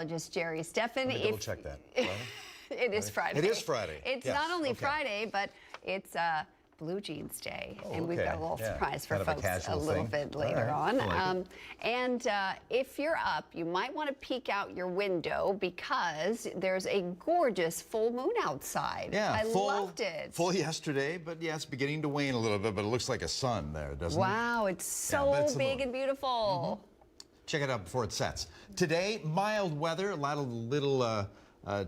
meteorologist Jerry Steffen. Let me double check that. It is Friday. It is Friday. It's yes. not only Friday, but it's Blue Jeans Day, and we've got a little surprise for folks a little bit later on. If you're up, you might want to peek out your window because there's a gorgeous full moon outside. Yeah, I loved it. Full yesterday, but yeah, it's beginning to wane a little bit, but it looks like a sun there, doesn't it? Wow, it's so big and beautiful. Check it out before it sets. Today, mild weather, a lot of little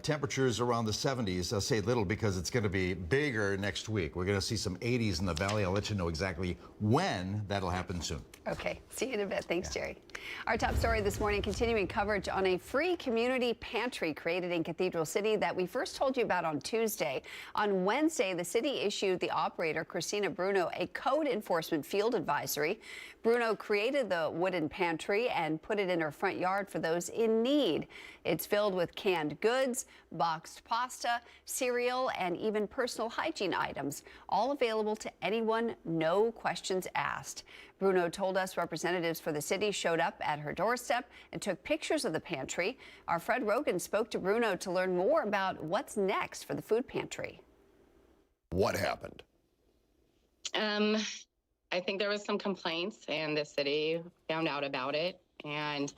temperatures around the 70s. I'll say little because it's going to be bigger next week. We're going to see some 80s in the valley. I'll let you know exactly when that'll happen soon. Okay, see you in a bit. Thanks, Jerry. Our top story this morning, continuing coverage on a free community pantry created in Cathedral City that we first told you about on Tuesday. On Wednesday, the city issued the operator, Christina Bruno, a code enforcement field advisory. Bruno created the wooden pantry and put it in her front yard for those in need. It's filled with canned goods, boxed pasta, cereal, and even personal hygiene items, all available to anyone, no questions asked. Bruno told us representatives for the city showed up at her doorstep and took pictures of the pantry. Our Fred Rogan spoke to Bruno to learn more about what's next for the food pantry. What happened? I think there was some complaints and the city found out about it. And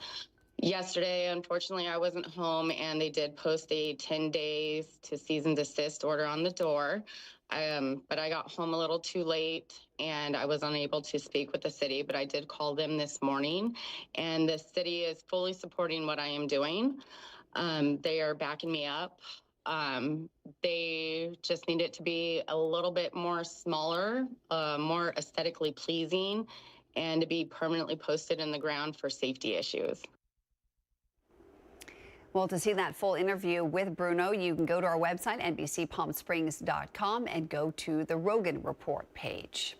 yesterday, unfortunately, I wasn't home and they did post a 10 days to cease and desist order on the door. But I got home a little too late and I was unable to speak with the city, but I did call them this morning and the city is fully supporting what I am doing. They are backing me up. They just need it to be a little bit more smaller, more aesthetically pleasing, and to be permanently posted in the ground for safety issues. Well, to see that full interview with Bruno, you can go to our website, NBCPalmSprings.com, and go to the Rogan Report page.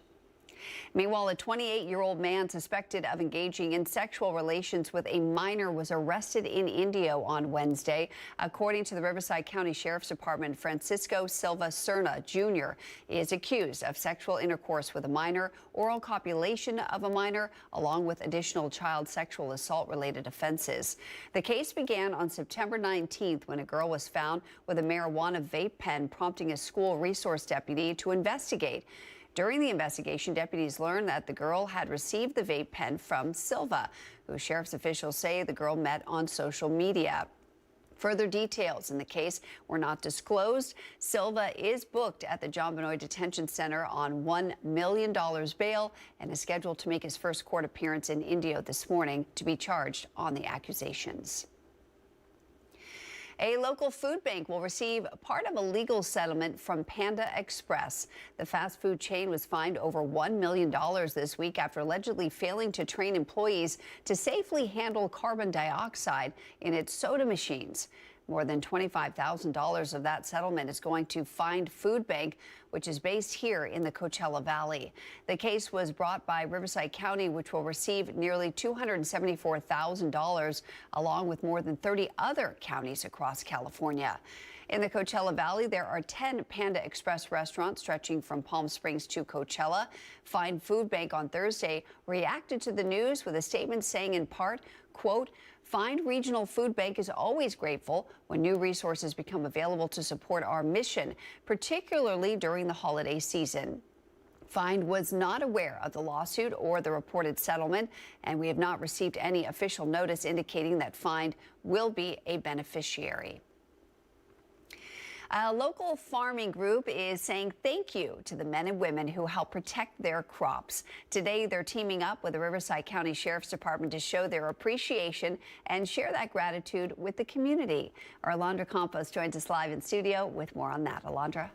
Meanwhile, a 28-year-old man suspected of engaging in sexual relations with a minor was arrested in Indio on Wednesday. According to the Riverside County Sheriff's Department, Francisco Silva Serna Jr. is accused of sexual intercourse with a minor, oral copulation of a minor, along with additional child sexual assault-related offenses. The case began on September 19th when a girl was found with a marijuana vape pen, prompting a school resource deputy to investigate. During the investigation, deputies learned that the girl had received the vape pen from Silva, who sheriff's officials say the girl met on social media. Further details in the case were not disclosed. Silva is booked at the John Benoit Detention Center on $1 million bail and is scheduled to make his first court appearance in Indio this morning to be charged on the accusations. A local food bank will receive part of a legal settlement from Panda Express. The fast food chain was fined over $1 million this week after allegedly failing to train employees to safely handle carbon dioxide in its soda machines. More than $25,000 of that settlement is going to Find Food Bank, which is based here in the Coachella Valley. The case was brought by Riverside County, which will receive nearly $274,000, along with more than 30 other counties across California. In the Coachella Valley, there are 10 Panda Express restaurants stretching from Palm Springs to Coachella. Find Food Bank on Thursday reacted to the news with a statement saying in part, quote, Find Regional Food Bank is always grateful when new resources become available to support our mission, particularly during the holiday season. Find was not aware of the lawsuit or the reported settlement, and we have not received any official notice indicating that Find will be a beneficiary. A local farming group is saying thank you to the men and women who help protect their crops. Today, they're teaming up with the Riverside County Sheriff's Department to show their appreciation and share that gratitude with the community. Our Alondra Campos joins us live in studio with more on that. Alondra.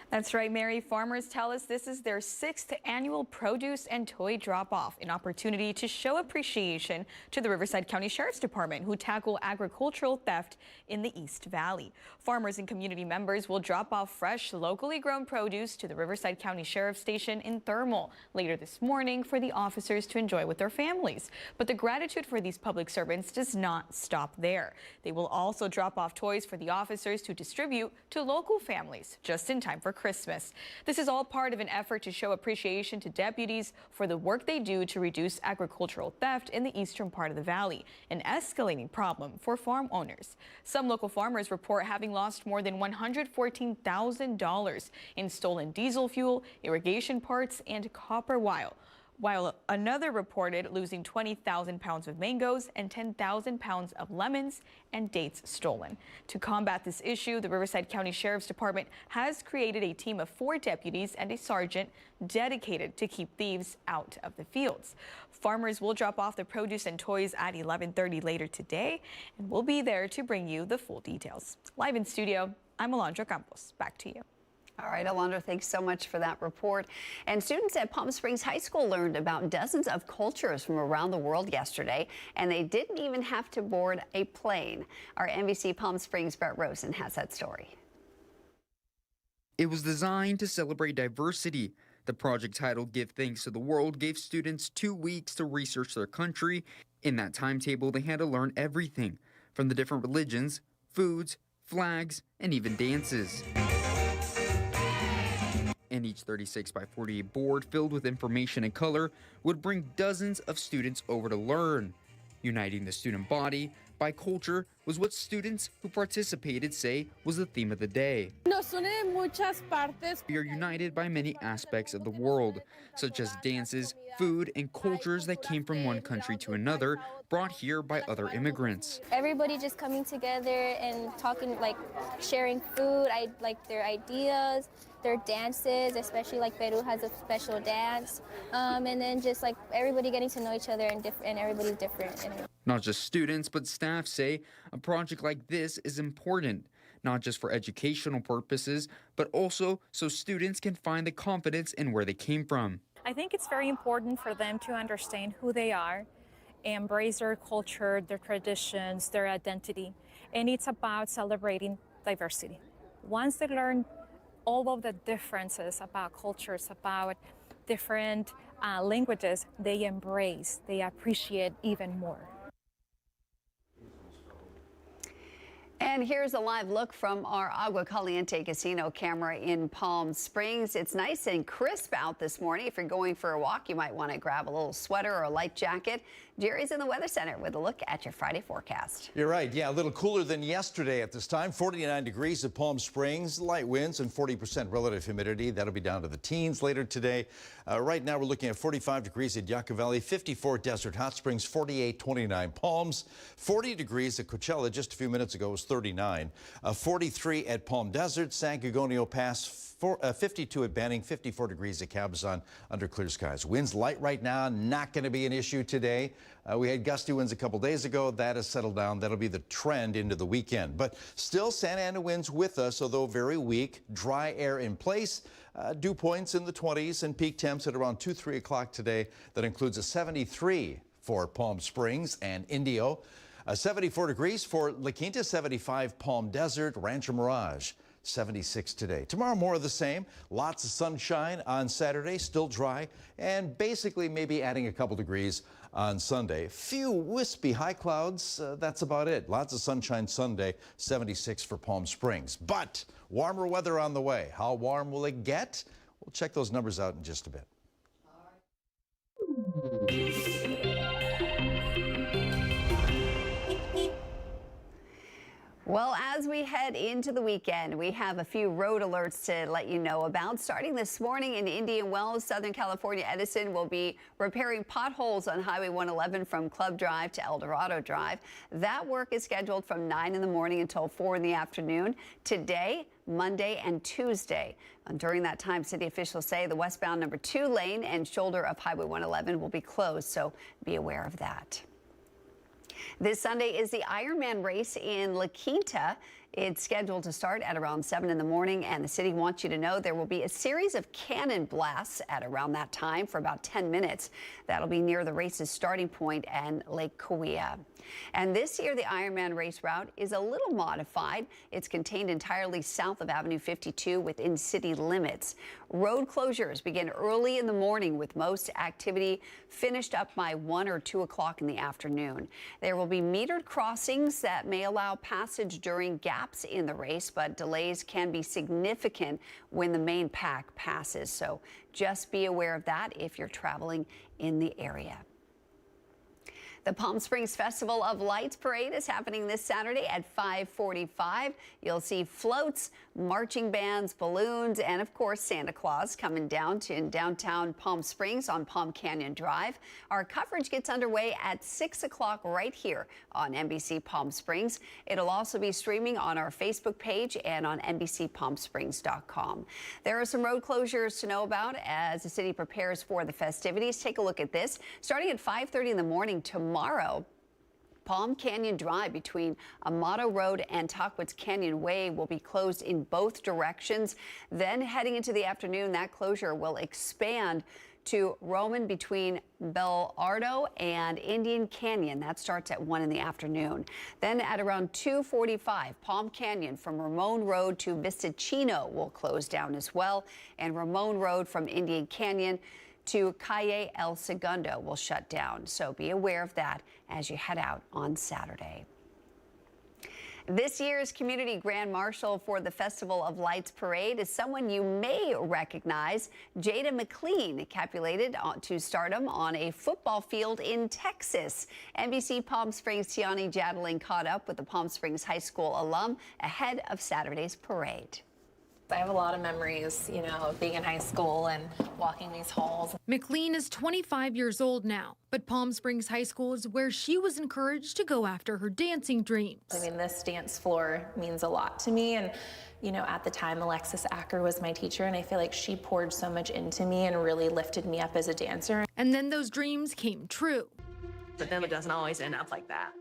That's right, Mary. Farmers tell us this is their 6th annual produce and toy drop-off, an opportunity to show appreciation to the Riverside County Sheriff's Department, who tackle agricultural theft in the East Valley. Farmers and community members will drop off fresh, locally grown produce to the Riverside County Sheriff's Station in Thermal later this morning for the officers to enjoy with their families. But the gratitude for these public servants does not stop there. They will also drop off toys for the officers to distribute to local families just in time for Christmas. This is all part of an effort to show appreciation to deputies for the work they do to reduce agricultural theft in the eastern part of the valley, an escalating problem for farm owners. Some local farmers report having lost more than $114,000 in stolen diesel fuel, irrigation parts, and copper wire, while another reported losing 20,000 pounds of mangoes and 10,000 pounds of lemons and dates stolen. To combat this issue, the Riverside County Sheriff's Department has created a team of 4 deputies and a sergeant dedicated to keep thieves out of the fields. Farmers will drop off the produce and toys at 11:30 later today, and we'll be there to bring you the full details. Live in studio, I'm Alondra Campos. Back to you. All right, Alondra, thanks so much for that report. And students at Palm Springs High School learned about dozens of cultures from around the world yesterday, and they didn't even have to board a plane. Our NBC Palm Springs Brett Rosen has that story. It was designed to celebrate diversity. The project titled Give Thanks to the World gave students 2 weeks to research their country. In that timetable, they had to learn everything from the different religions, foods, flags, and even dances. And each 36 by 48 board filled with information and color would bring dozens of students over to learn. Uniting the student body by culture was what students who participated say was the theme of the day. We are united by many aspects of the world, such as dances, food, and cultures that came from one country to another, brought here by other immigrants. Everybody just coming together and talking, like sharing food, like their ideas, their dances, especially like Peru has a special dance, and then just like everybody getting to know each other and everybody's different. Not just students, but staff say a project like this is important, not just for educational purposes, but also so students can find the confidence in where they came from. I think it's very important for them to understand who they are, embrace their culture, their traditions, their identity, and it's about celebrating diversity. Once they learn all of the differences about cultures, about different languages, they embrace, they appreciate even more. And here's a live look from our Agua Caliente casino camera in Palm Springs. It's nice and crisp out this morning. If you're going for a walk, you might want to grab a little sweater or a light jacket. Jerry's in the Weather Center with a look at your Friday forecast. You're right. Yeah, a little cooler than yesterday at this time. 49 degrees at Palm Springs, light winds and 40% relative humidity. That'll be down to the teens later today. Right now we're looking at 45 degrees at Yucca Valley, 54 Desert Hot Springs, 48, 29 Palms, 40 degrees at Coachella just a few minutes ago was 39, 43 at Palm Desert, San Gorgonio Pass, 52 at Banning, 54 degrees at Cabazon under clear skies. Winds light right now, not going to be an issue today. We had gusty winds a couple days ago. That has settled down. That'll be the trend into the weekend. But still Santa Ana winds with us, although very weak. Dry air in place. Dew points in the 20s and peak temps at around 2, 3 o'clock today. That includes a 73 for Palm Springs and Indio. 74 degrees for La Quinta, 75 Palm Desert, Rancho Mirage. 76 today. Tomorrow more of the same. Lots of sunshine on Saturday, still dry, and basically maybe adding a couple degrees on Sunday. Few wispy high clouds, that's about it. Lots of sunshine Sunday, 76 for Palm Springs. But warmer weather on the way. How warm will it get? We'll check those numbers out in just a bit. Well, as we head into the weekend, we have a few road alerts to let you know about. Starting this morning in Indian Wells, Southern California, Edison will be repairing potholes on Highway 111 from Club Drive to El Dorado Drive. That work is scheduled from 9 in the morning until 4 in the afternoon today, Monday, and Tuesday. And during that time, city officials say the westbound number 2 lane and shoulder of Highway 111 will be closed, so be aware of that. This Sunday is the Ironman race in La Quinta. It's scheduled to start at around 7 in the morning, and the city wants you to know there will be a series of cannon blasts at around that time for about 10 minutes. That'll be near the race's starting point and Lake Cahuilla. And this year, the Ironman race route is a little modified. It's contained entirely south of Avenue 52 within city limits. Road closures begin early in the morning, with most activity finished up by 1 or 2 o'clock in the afternoon. There will be metered crossings that may allow passage during gas gaps in the race, but delays can be significant when the main pack passes. So just be aware of that if you're traveling in the area. The Palm Springs Festival of Lights Parade is happening this Saturday at 5:45. You'll see floats, marching bands, balloons, and of course Santa Claus coming down to downtown Palm Springs on Palm Canyon Drive. Our coverage gets underway at 6 o'clock right here on NBC Palm Springs. It'll also be streaming on our Facebook page and on NBCPalmSprings.com. There are some road closures to know about as the city prepares for the festivities. Take a look at this. Starting at 5:30 in the morning tomorrow, Palm Canyon Drive between Amato Road and Tahquitz Canyon Way will be closed in both directions. Then heading into the afternoon, that closure will expand to Roman between Belardo and Indian Canyon. That starts at 1 in the afternoon. Then at around 2:45, Palm Canyon from Ramon Road to Vistachino will close down as well. And Ramon Road from Indian Canyon to Calle El Segundo will shut down. So be aware of that as you head out on Saturday. This year's Community Grand Marshal for the Festival of Lights Parade is someone you may recognize. Jada McLean capulated to stardom on a football field in Texas. NBC Palm Springs' Tiani Jadling caught up with the Palm Springs High School alum ahead of Saturday's parade. I have a lot of memories, you know, of being in high school and walking these halls. McLean is 25 years old now, but Palm Springs High School is where she was encouraged to go after her dancing dreams. I mean, this dance floor means a lot to me. And, you know, at the time, Alexis Acker was my teacher, and I feel like she poured so much into me and really lifted me up as a dancer. And then those dreams came true. But then it doesn't always end up like that.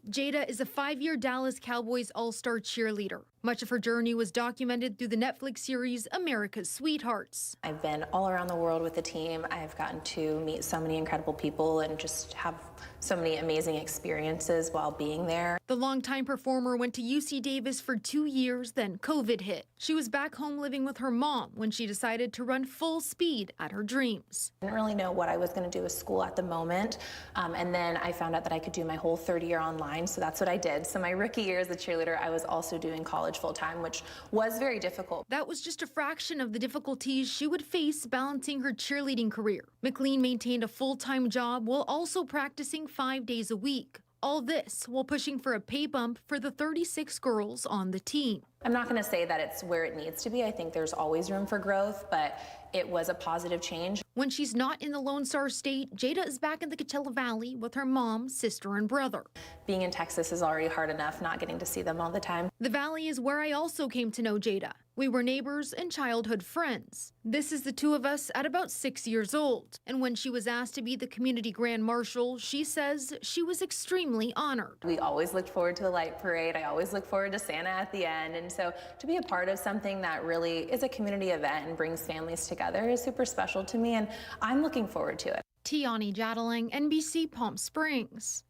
Jada is a 5-year Dallas Cowboys all-star cheerleader. Much of her journey was documented through the Netflix series America's Sweethearts. I've been all around the world with the team. I've gotten to meet so many incredible people and just have so many amazing experiences while being there. The longtime performer went to UC Davis for 2 years, then COVID hit. She was back home living with her mom when she decided to run full speed at her dreams. I didn't really know what I was going to do with school at the moment, and then I found out that I could do my whole third year online, so that's what I did. So my rookie year as a cheerleader, I was also doing college full-time, which was very difficult. That was just a fraction of the difficulties she would face balancing her cheerleading career. McLean maintained a full-time job while also practicing 5 days a week. All this while pushing for a pay bump for the 36 girls on the team. I'm not going to say that it's where it needs to be. I think there's always room for growth, but it was a positive change. When she's not in the Lone Star State, Jada is back in the Coachella Valley with her mom, sister, and brother. Being in Texas is already hard enough, not getting to see them all the time. The Valley is where I also came to know Jada. We were neighbors and childhood friends. This is the two of us at about 6 years old. And when she was asked to be the community grand marshal, she says she was extremely honored. We always looked forward to the light parade. I always look forward to Santa at the end. And so to be a part of something that really is a community event and brings families together is super special to me. And I'm looking forward to it. Tiani Jadling, NBC Palm Springs.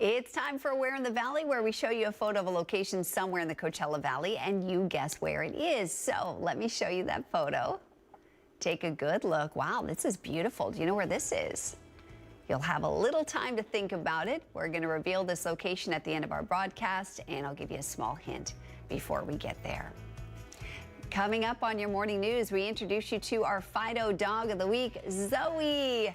It's time for Where in the Valley, where we show you a photo of a location somewhere in the Coachella Valley and you guess where it is. So let me show you that photo. Take a good look. Wow, this is beautiful. Do you know where this is? You'll have a little time to think about it. We're going to reveal this location at the end of our broadcast, and I'll give you a small hint before we get there. Coming up on your morning news, we introduce you to our Fido Dog of the Week, Zoe.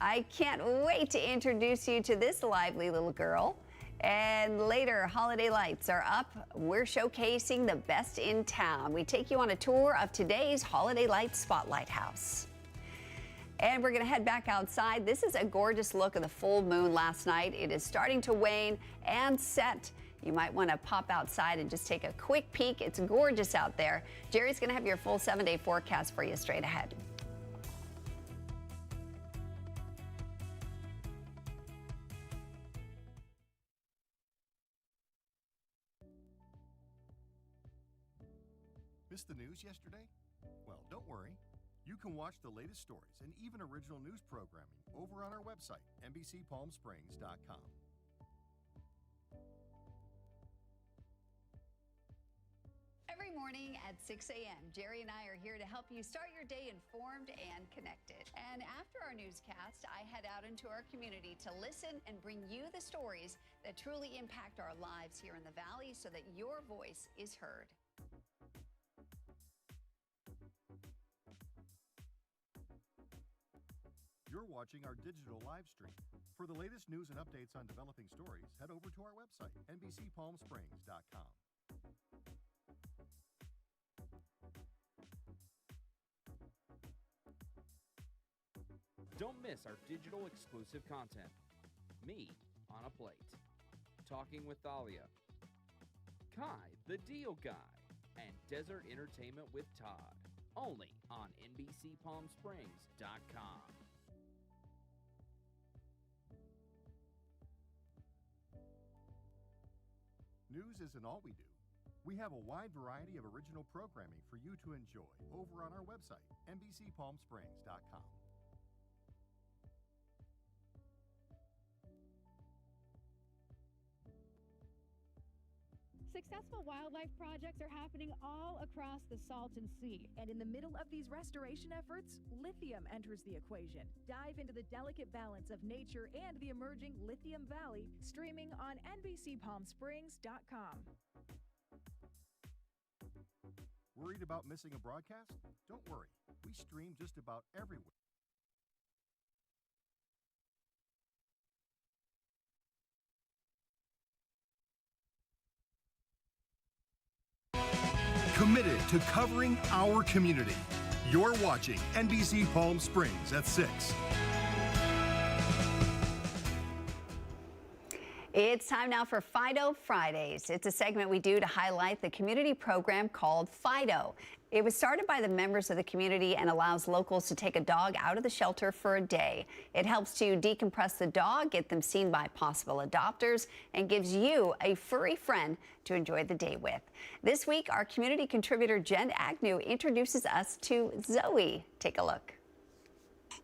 I can't wait to introduce you to this lively little girl. And later, holiday lights are up. We're showcasing the best in town. We take you on a tour of today's Holiday Lights Spotlight House. And we're going to head back outside. This is a gorgeous look of the full moon last night. It is starting to wane and set. You might want to pop outside and just take a quick peek. It's gorgeous out there. Jerry's going to have your full 7-day forecast for you straight ahead. Missed the news yesterday? Well, don't worry. You can watch the latest stories and even original news programming over on our website, NBCPalmSprings.com. Every morning at 6 a.m. Jerry and I are here to help you start your day informed and connected. And after our newscast, I head out into our community to listen and bring you the stories that truly impact our lives here in the Valley so that your voice is heard. You're watching our digital live stream. For the latest news and updates on developing stories, head over to our website, NBCPalmSprings.com. Don't miss our digital exclusive content. Me on a Plate, Talking with Thalia, Kai the Deal Guy, and Desert Entertainment with Todd. Only on NBCPalmSprings.com. News isn't all we do. We have a wide variety of original programming for you to enjoy over on our website, NBCPalmSprings.com. Successful wildlife projects are happening all across the Salton Sea. And in the middle of these restoration efforts, lithium enters the equation. Dive into the delicate balance of nature and the emerging Lithium Valley, streaming on NBCPalmSprings.com. Worried about missing a broadcast? Don't worry. We stream just about everywhere. Committed to covering our community. You're watching NBC Palm Springs at 6. It's time now for Fido Fridays. It's a segment we do to highlight the community program called Fido. It was started by the members of the community and allows locals to take a dog out of the shelter for a day. It helps to decompress the dog, get them seen by possible adopters, and gives you a furry friend to enjoy the day with. This week, our community contributor Jen Agnew introduces us to Zoe. Take a look.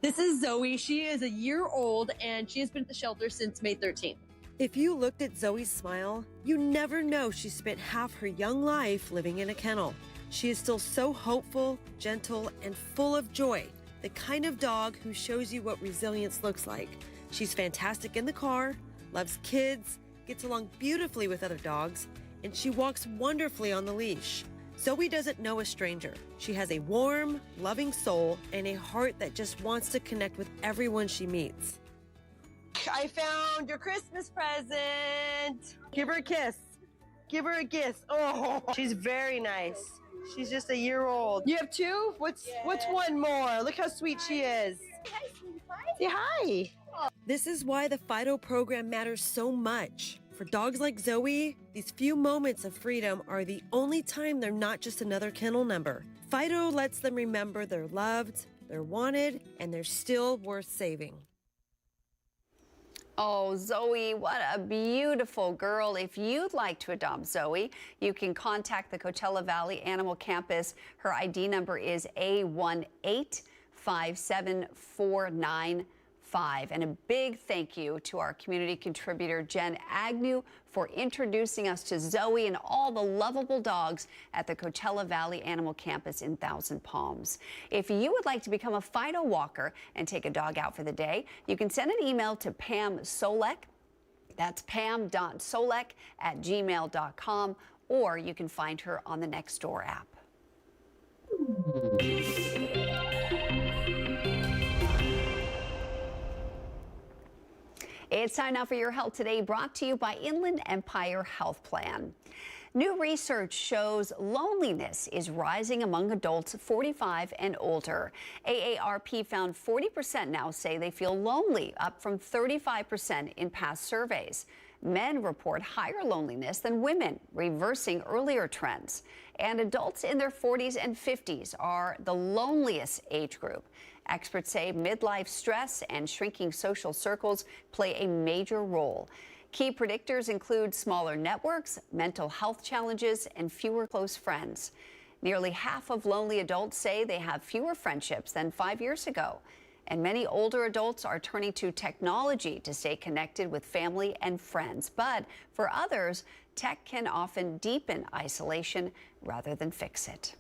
This is Zoe. She is a year old and she has been at the shelter since May 13th. If you looked at Zoe's smile, you never know she spent half her young life living in a kennel. She is still so hopeful, gentle, and full of joy, the kind of dog who shows you what resilience looks like. She's fantastic in the car, loves kids, gets along beautifully with other dogs, and she walks wonderfully on the leash. Zoe doesn't know a stranger. She has a warm, loving soul and a heart that just wants to connect with everyone she meets. I found your Christmas present. Give her a kiss. Give her a kiss. Oh, she's very nice. She's just a year old. You have two? What's one more? Look how sweet she is. Say hi. This is why the Fido program matters so much. For dogs like Zoe, these few moments of freedom are the only time they're not just another kennel number. Fido lets them remember they're loved, they're wanted, and they're still worth saving. Oh, Zoe, what a beautiful girl. If you'd like to adopt Zoe, you can contact the Coachella Valley Animal Campus. Her ID number is A1857495. And a big thank you to our community contributor, Jen Agnew, for introducing us to Zoe and all the lovable dogs at the Coachella Valley Animal Campus in Thousand Palms. If you would like to become a Fido walker and take a dog out for the day, you can send an email to Pam Solek. That's pam.solek@gmail.com, or you can find her on the Nextdoor app. It's time now for your health today, brought to you by Inland Empire Health Plan. New research shows loneliness is rising among adults 45 and older. AARP found 40% now say they feel lonely, up from 35% in past surveys. Men report higher loneliness than women, reversing earlier trends. And adults in their 40s and 50s are the loneliest age group. Experts say midlife stress and shrinking social circles play a major role. Key predictors include smaller networks, mental health challenges, and fewer close friends. Nearly half of lonely adults say they have fewer friendships than 5 years ago. And many older adults are turning to technology to stay connected with family and friends. But for others, tech can often deepen isolation rather than fix it.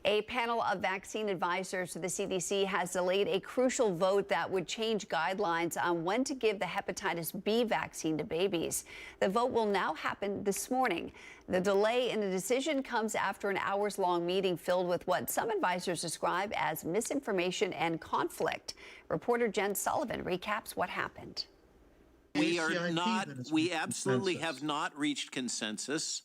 A panel of vaccine advisors to the CDC has delayed a crucial vote that would change guidelines on when to give the hepatitis B vaccine to babies. The vote will now happen this morning. The delay in the decision comes after an hours-long meeting filled with what some advisors describe as misinformation and conflict. Reporter Jen Sullivan recaps what happened. We absolutely have not reached consensus.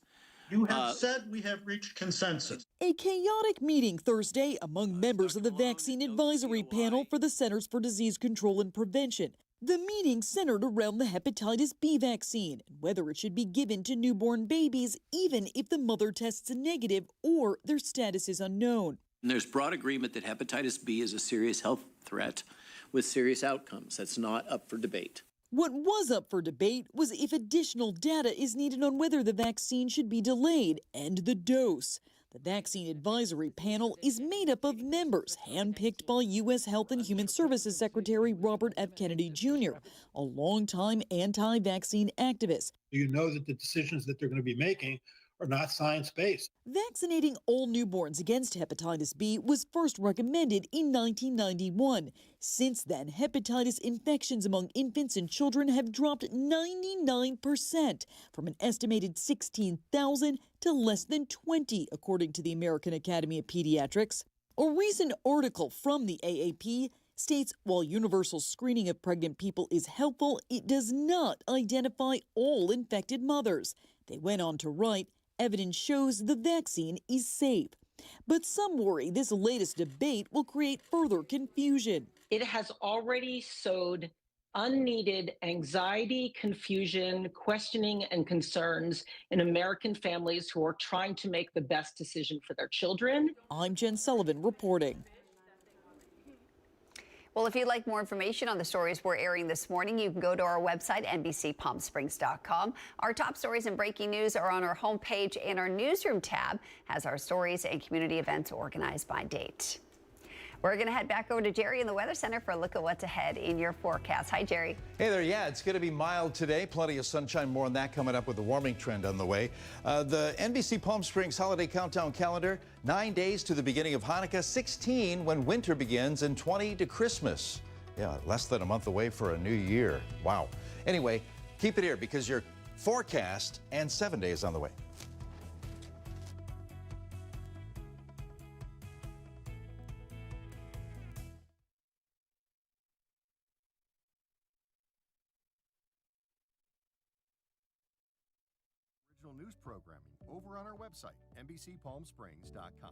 You have said we have reached consensus. A chaotic meeting Thursday among members of the Vaccine Advisory Panel for the Centers for Disease Control and Prevention. The meeting centered around the hepatitis B vaccine and whether it should be given to newborn babies, even if the mother tests negative or their status is unknown. And there's broad agreement that hepatitis B is a serious health threat with serious outcomes. That's not up for debate. What was up for debate was if additional data is needed on whether the vaccine should be delayed and the dose. The Vaccine Advisory Panel is made up of members handpicked by U.S. Health and Human Services Secretary Robert F. Kennedy Jr., a longtime anti-vaccine activist. You know that the decisions that they're going to be making are not science-based. Vaccinating all newborns against hepatitis B was first recommended in 1991. Since then, hepatitis infections among infants and children have dropped 99%, from an estimated 16,000 to less than 20, according to the American Academy of Pediatrics. A recent article from the AAP states while universal screening of pregnant people is helpful, it does not identify all infected mothers. They went on to write, evidence shows the vaccine is safe. But some worry this latest debate will create further confusion. It has already sowed unneeded anxiety, confusion, questioning, and concerns in American families who are trying to make the best decision for their children. I'm Jen Sullivan reporting. Well, if you'd like more information on the stories we're airing this morning, you can go to our website, NBCPalmSprings.com. Our top stories and breaking news are on our homepage, and our newsroom tab has our stories and community events organized by date. We're going to head back over to Jerry in the Weather Center for a look at what's ahead in your forecast. Hi, Jerry. Hey there. Yeah, it's going to be mild today. Plenty of sunshine. More on that coming up with the warming trend on the way. The NBC Palm Springs holiday countdown calendar, 9 days to the beginning of Hanukkah, 16 when winter begins, and 20 to Christmas. Yeah, less than a month away for a new year. Wow. Anyway, keep it here because your forecast and 7 days on the way. News programming over on our website, NBCPalmSprings.com.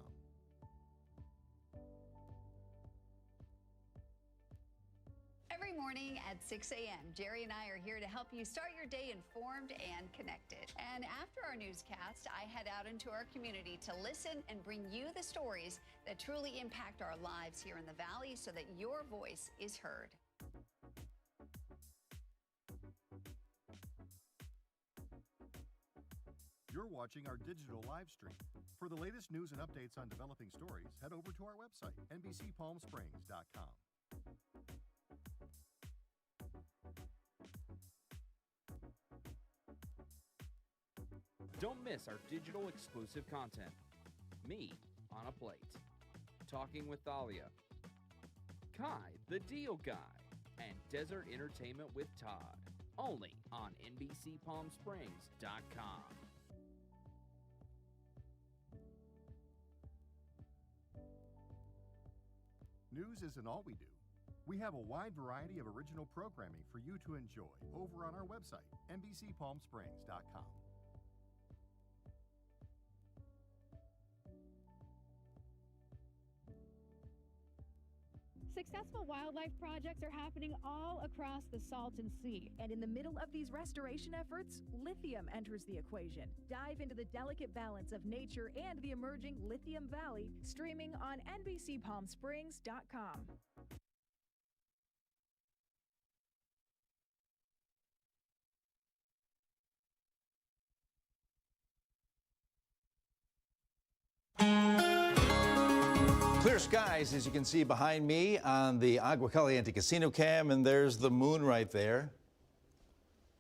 Every morning at 6 a.m., Jerry and I are here to help you start your day informed and connected. And after our newscast, I head out into our community to listen and bring you the stories that truly impact our lives here in the Valley so that your voice is heard. You're watching our digital live stream. For the latest news and updates on developing stories, head over to our website, NBCPalmSprings.com. Don't miss our digital exclusive content. Me on a Plate. Talking with Thalia. Kai, the Deal Guy. And Desert Entertainment with Todd. Only on NBCPalmSprings.com. News isn't all we do. We have a wide variety of original programming for you to enjoy over on our website, NBCPalmSprings.com. Successful wildlife projects are happening all across the Salton Sea. And in the middle of these restoration efforts, lithium enters the equation. Dive into the delicate balance of nature and the emerging Lithium Valley, streaming on NBCPalmSprings.com. Clear skies, as you can see behind me on the Agua Caliente Casino Cam, and there's the moon right there.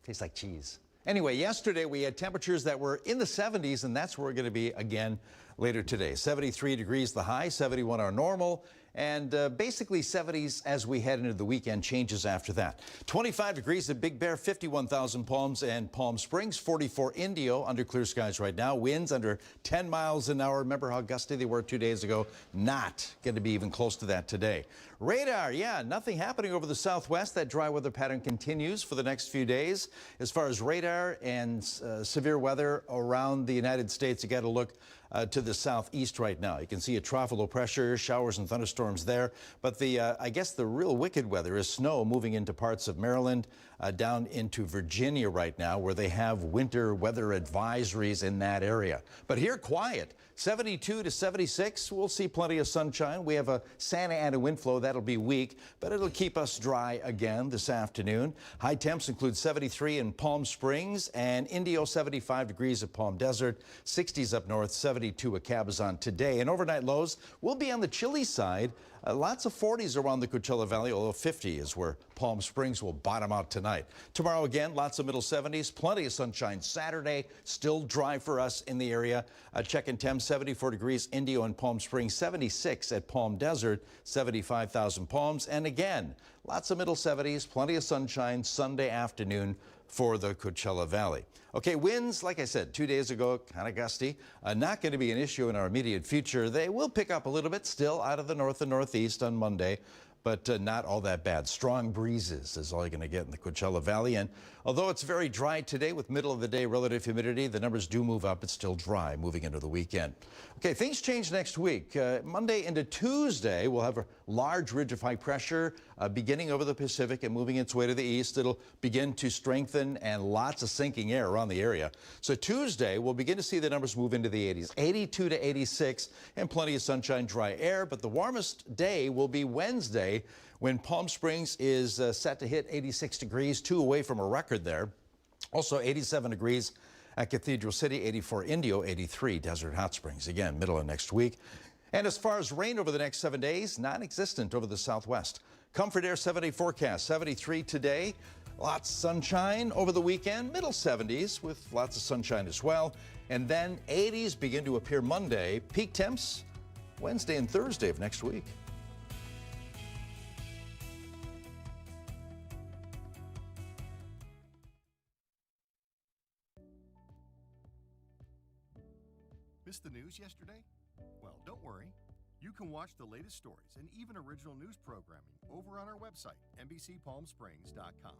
Tastes like cheese. Anyway, yesterday we had temperatures that were in the 70s, and that's where we're going to be again later today. 73 degrees the high, 71 our normal, and basically 70s as we head into the weekend. Changes after that. 25 degrees at Big Bear, 51,000 Palms and Palm Springs, 44 Indio, under clear skies right now. Winds under 10 miles an hour. Remember how gusty they were 2 days ago? Not going to be even close to that today. Radar, yeah, nothing happening over the southwest. That dry weather pattern continues for the next few days. As far as radar and severe weather around the United States, you got to look to the southeast right now. You can see a trough of low pressure, showers and thunderstorms there. But I guess the real wicked weather is snow moving into parts of Maryland, down into Virginia right now, where they have winter weather advisories in that area. But here, quiet. 72 to 76. We'll see plenty of sunshine. We have a Santa Ana wind flow. That'll be weak, but it'll keep us dry again this afternoon. High temps include 73 in Palm Springs and Indio, 75 degrees at Palm Desert, 60s up north, 72 at Cabazon today. And overnight lows will be on the chilly side. Lots of 40s around the Coachella Valley, although 50 is where Palm Springs will bottom out tonight. Tomorrow again, lots of middle 70s, plenty of sunshine Saturday, still dry for us in the area. Checking temps, 74 degrees Indio and Palm Springs, 76 at Palm Desert, 75,000 Palms. And again, lots of middle 70s, plenty of sunshine Sunday afternoon for the Coachella Valley. Okay, winds, like I said, 2 days ago, kind of gusty. Not going to be an issue in our immediate future. They will pick up a little bit still out of the north and northeast on Monday, but not all that bad. Strong breezes is all you're going to get in the Coachella Valley. And although it's very dry today with middle of the day relative humidity, the numbers do move up. It's still dry moving into the weekend. Okay, things change next week. Monday into Tuesday, we'll have a large ridge of high pressure beginning over the Pacific and moving its way to the east. It'll begin to strengthen and lots of sinking air around the area. So Tuesday, we'll begin to see the numbers move into the 80s, 82 to 86, and plenty of sunshine, dry air. But the warmest day will be Wednesday, when Palm Springs is set to hit 86 degrees, 2 away from a record there. Also 87 degrees at Cathedral City, 84 Indio, 83 Desert Hot Springs. Again, middle of next week. And as far as rain over the next 7 days, non-existent over the southwest. Comfort Air 7-day forecast, 73 today. Lots of sunshine over the weekend, middle 70s with lots of sunshine as well. And then 80s begin to appear Monday. Peak temps Wednesday and Thursday of next week. Missed the news yesterday? Well, don't worry. You can watch the latest stories and even original news programming over on our website, NBCPalmSprings.com.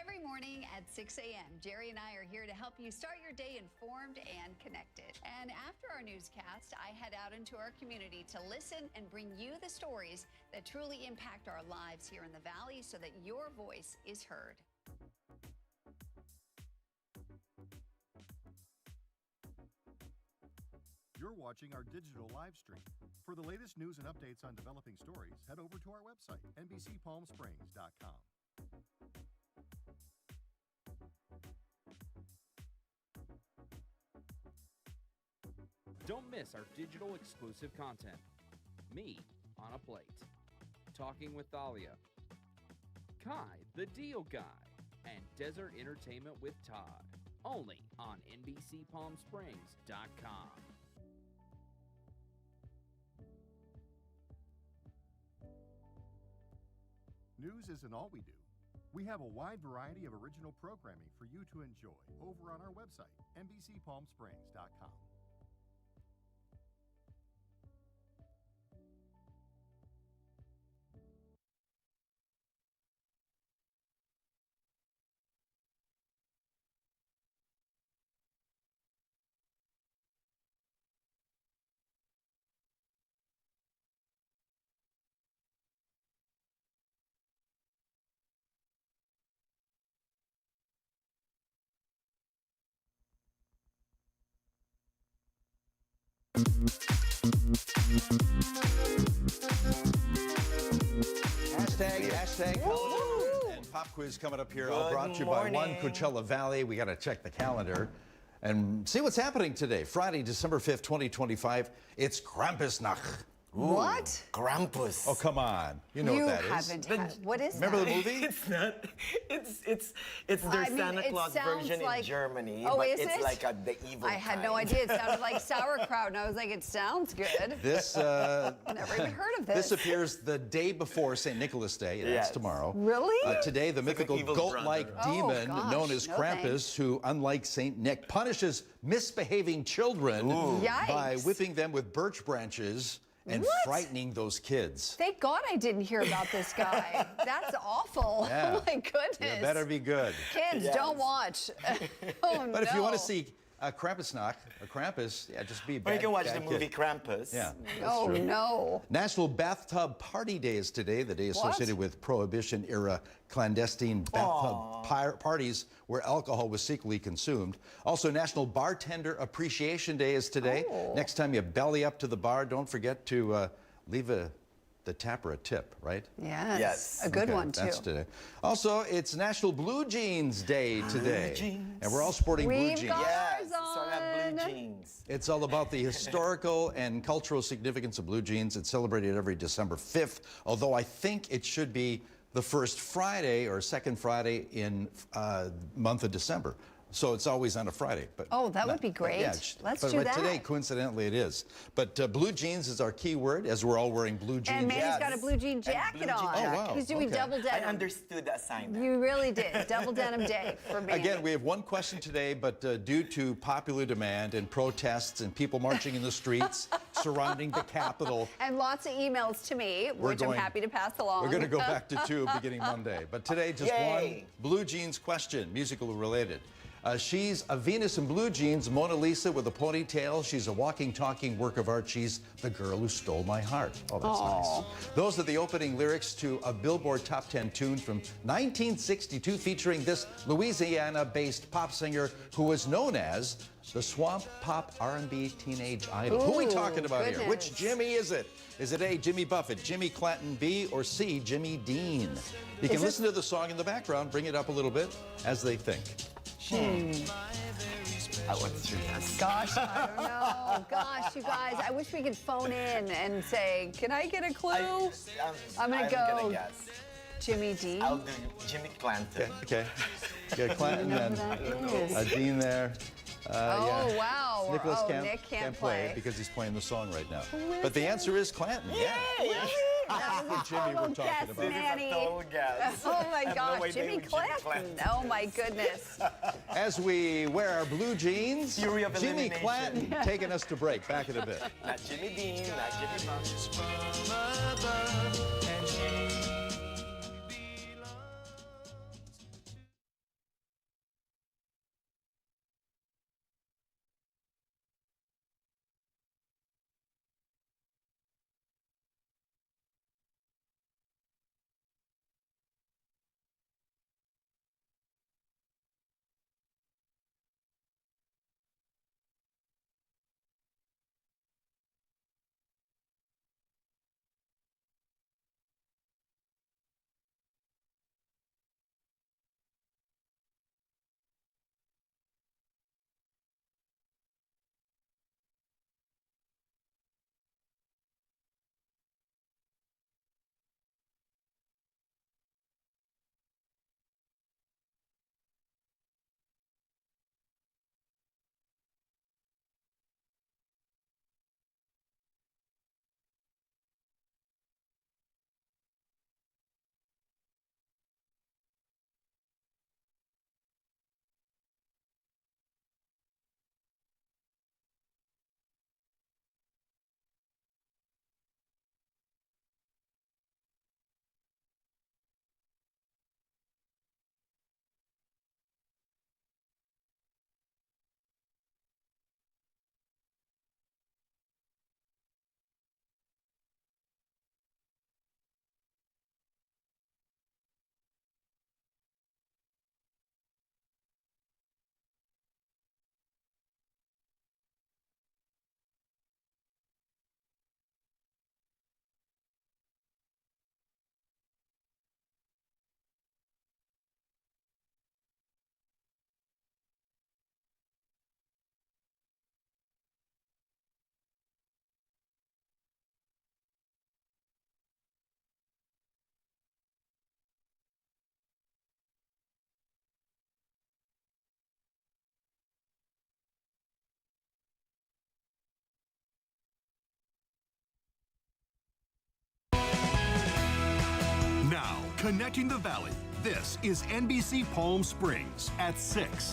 Every morning at 6 a.m., Jerry and I are here to help you start your day informed and connected. And after our newscast, I head out into our community to listen and bring you the stories that truly impact our lives here in the Valley so that your voice is heard. You're watching our digital live stream. For the latest news and updates on developing stories, head over to our website, NBCPalmSprings.com. Don't miss our digital exclusive content. Me on a Plate, Talking with Thalia, Kai the Deal Guy, and Desert Entertainment with Todd. Only on NBCPalmSprings.com. News isn't all we do. We have a wide variety of original programming for you to enjoy over on our website, NBCPalmSprings.com. Hashtag Halloween and pop quiz coming up here. All brought to you by One Coachella Valley. We got to check the calendar. and see what's happening today. Friday, December 5th, 2025. It's Krampusnacht. What? Krampus. Oh, come on. You know what that is. What is Remember that? the movie? It's not. It's their Santa Claus version in Germany, Oh, but is it's it? like the evil. I had no idea. It sounded like sauerkraut, and I was like, it sounds good. This Never even heard of this. This appears the day before St. Nicholas Day. That's Yes. tomorrow. Really? Today, the mythical evil goat-like brother. demon Oh, gosh, known as no Krampus, thanks. who, unlike St. Nick, punishes misbehaving children by Yikes. whipping them with birch branches and What? frightening those kids. Thank God I didn't hear about this guy. That's awful. Yeah. Oh my goodness. You better be good. Kids, don't watch. Oh, But if you want to no. see Krampusnacht, or Krampus, yeah, just be a Or bad you can watch the bad movie kid. Krampus. Yeah. Oh no. National Bathtub Party Day is today, the day associated with Prohibition-era clandestine bathtub parties where alcohol was secretly consumed. Also, National Bartender Appreciation Day is today. Oh. Next time you belly up to the bar, don't forget to leave the tapper a tip, right? Yes. Yes. A good Okay, one too. That's today. Also, it's National Blue Jeans Day today. jeans. And we're all sporting blue We've jeans. got Yes. ours So I have blue on. jeans. It's all about the historical and cultural significance of blue jeans. It's celebrated every December 5th, although I think it should be the first Friday or second Friday in month of December. So it's always on a Friday. But Oh, that would be great. Let's do that. Today, coincidentally, it is. But blue jeans is our key word, as we're all wearing blue jeans. And Manny's Yes. got a blue jean And jacket blue jean on. jacket. Oh, wow. He's doing Okay. double I denim. understood the assignment. You really did. Double denim day for Manny. Again, we have one question today, but due to popular demand and protests and people marching in the streets surrounding the Capitol, And lots of emails to me, which I'm going- happy to pass along. we're going to go back to 2 beginning Monday. But today, just Yay. one blue jeans question, musical related. She's a Venus in blue jeans, Mona Lisa with a ponytail. She's a walking, talking work of art. She's the girl who stole my heart. Oh, that's nice. Those are the opening lyrics to a Billboard Top 10 tune from 1962 featuring this Louisiana-based pop singer who was known as the Swamp Pop R&B Teenage Idol. Who are we Ooh, talking about here? goodness. Which Jimmy is it? Is it A, Jimmy Buffett, Jimmy Clanton, B, or C, Jimmy Dean? You can listen to the song in the background, bring it up a little bit as they think. What's your guess? Gosh, I don't know. Gosh, you guys, I wish we could phone in and say, can I get a clue? I'm gonna go guess. Jimmy Dean. I'll do Jimmy Clanton. Okay. Got Clanton I don't and know who that is. Dean there. Oh, wow. Nicholas Oh, Nick can't play play. because he's playing the song right now. Who is But the it? answer is Clanton. Yeah. That was a Jimmy we're total talking guess, about. Manny. Total guess. Oh my I have no gosh, idea Jimmy who Clanton. Oh my goodness. As we wear our blue jeans, Fury of Jimmy elimination. Clanton taking us to break. Back in a bit. Not Jimmy Dean, not Jimmy Buffett. Connecting the Valley. This is NBC Palm Springs at 6.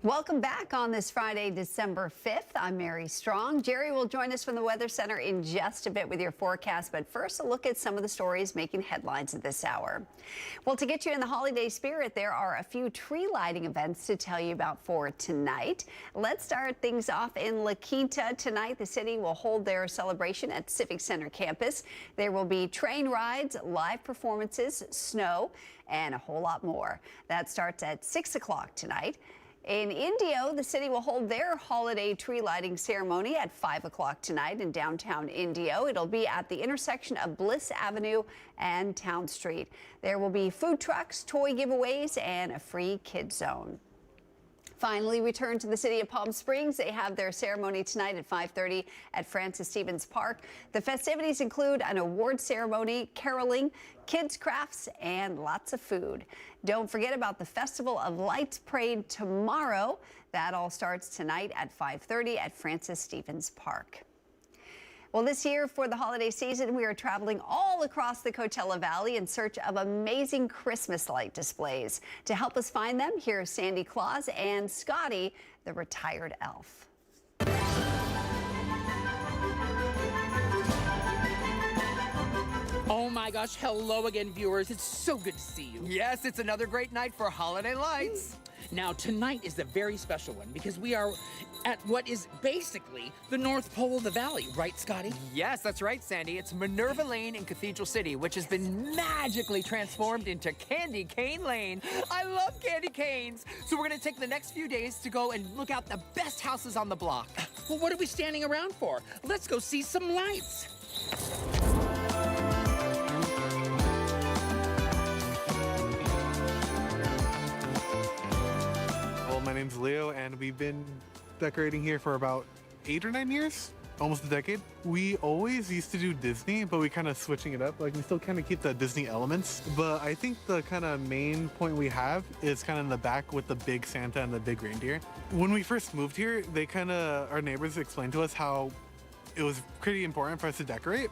Welcome back on this Friday, December 5th. I'm Mary Strong. Jerry will join us from the Weather Center in just a bit with your forecast, but first a look at some of the stories making headlines at this hour. Well, to get you in the holiday spirit, there are a few tree lighting events to tell you about for tonight. Let's start things off in La Quinta. Tonight, the city will hold their celebration at Civic Center campus. There will be train rides, live performances, snow, and a whole lot more. That starts at 6 o'clock tonight. In Indio, the city will hold their holiday tree lighting ceremony at 5 o'clock tonight in downtown Indio. It'll be at the intersection of Bliss Avenue and Town Street. There will be food trucks, toy giveaways, and a free kids zone. Finally, return to the city of Palm Springs. They have their ceremony tonight at 5:30 at Francis Stevens Park. The festivities include an award ceremony, caroling, kids crafts, and lots of food. Don't forget about the Festival of Lights parade tomorrow. That all starts tonight at 5:30 at Francis Stevens Park. Well, this year for the holiday season, we are traveling all across the Coachella Valley in search of amazing Christmas light displays. To help us find them, here's Sandy Claus and Scotty, the retired elf. Oh my gosh, hello again, viewers. It's so good to see you. Yes, it's another great night for holiday lights. Now, tonight is a very special one because we are at what is basically the North Pole of the Valley, right, Scotty? Yes, that's right, Sandy. It's Minerva Lane in Cathedral City, which has been magically transformed into Candy Cane Lane. I love candy canes. So we're going to take the next few days to go and look out the best houses on the block. Well, what are we standing around for? Let's go see some lights. My name's Leo, and we've been decorating here for about 8 or 9 years, almost a decade. We always used to do Disney, but we kind of switching it up. Like, we still kind of keep the Disney elements, but I think the kind of main point we have is kind of in the back with the big Santa and the big reindeer. When we first moved here, our neighbors explained to us how it was pretty important for us to decorate.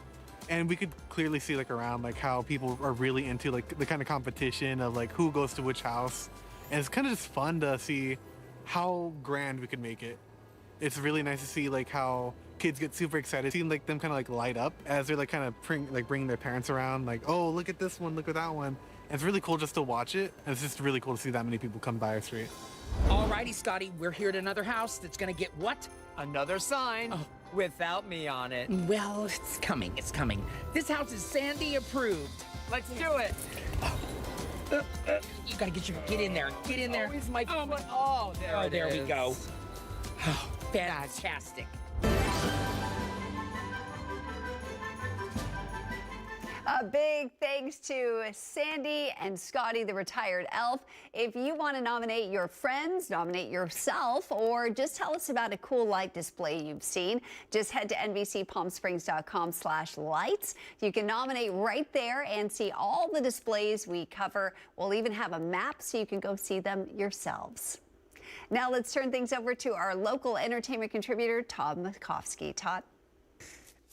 And we could clearly see like around like how people are really into like the kind of competition of like who goes to which house. And it's kind of just fun to see how grand we could make it. It's really nice to see like how kids get super excited, seeing like them kind of like light up as they're like kind of bringing their parents around. Like, oh, look at this one, look at that one. And it's really cool just to watch it. And it's just really cool to see that many people come by our street. Alrighty, Scotty, we're here at another house that's gonna get what? Another sign without me on it. Well, it's coming, it's coming. This house is Sandy approved. Let's do it. You gotta get in there. Get in there. Always my foot. There we go. Oh, fantastic. A big thanks to Sandy and Scotty, the retired elf. If you want to nominate your friends, nominate yourself, or just tell us about a cool light display you've seen, just head to NBCPalmSprings.com/lights. You can nominate right there and see all the displays we cover. We'll even have a map so you can go see them yourselves. Now let's turn things over to our local entertainment contributor, Todd Makovsky. Todd.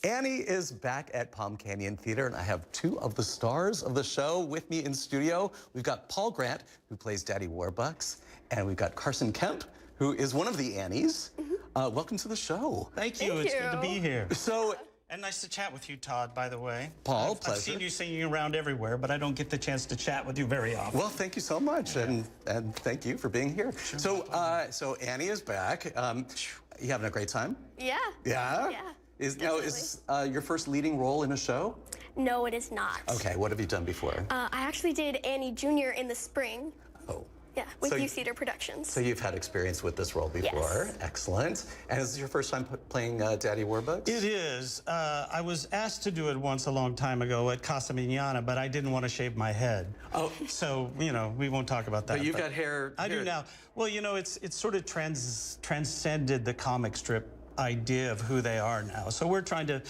Annie is back at Palm Canyon Theater, and I have two of the stars of the show with me in studio. We've got Paul Grant, who plays Daddy Warbucks, and we've got Carson Kemp, who is one of the Annies. Welcome to the show. Thank you. It's good to be here. And nice to chat with you, Todd, by the way. Paul, I've pleasure. seen you singing around everywhere, but I don't get the chance to chat with you very often. Well, thank you so much, and thank you for being here. Sure, so Annie is back. You having a great time? Yeah. Yeah? Yeah. Is your first leading role in a show? No, it is not. Okay, what have you done before? I actually did Annie Jr. in the spring. Oh. Yeah, with So Youth Theater Productions. So you've had experience with this role before. Yes. Excellent. And is this your first time playing Daddy Warbucks? It is. I was asked to do it once a long time ago at Casa Mignana, but I didn't want to shave my head. Oh. So, we won't talk about that. But you've got hair. I do now. Well, it's sort of transcended the comic strip idea of who they are now. So we're trying to,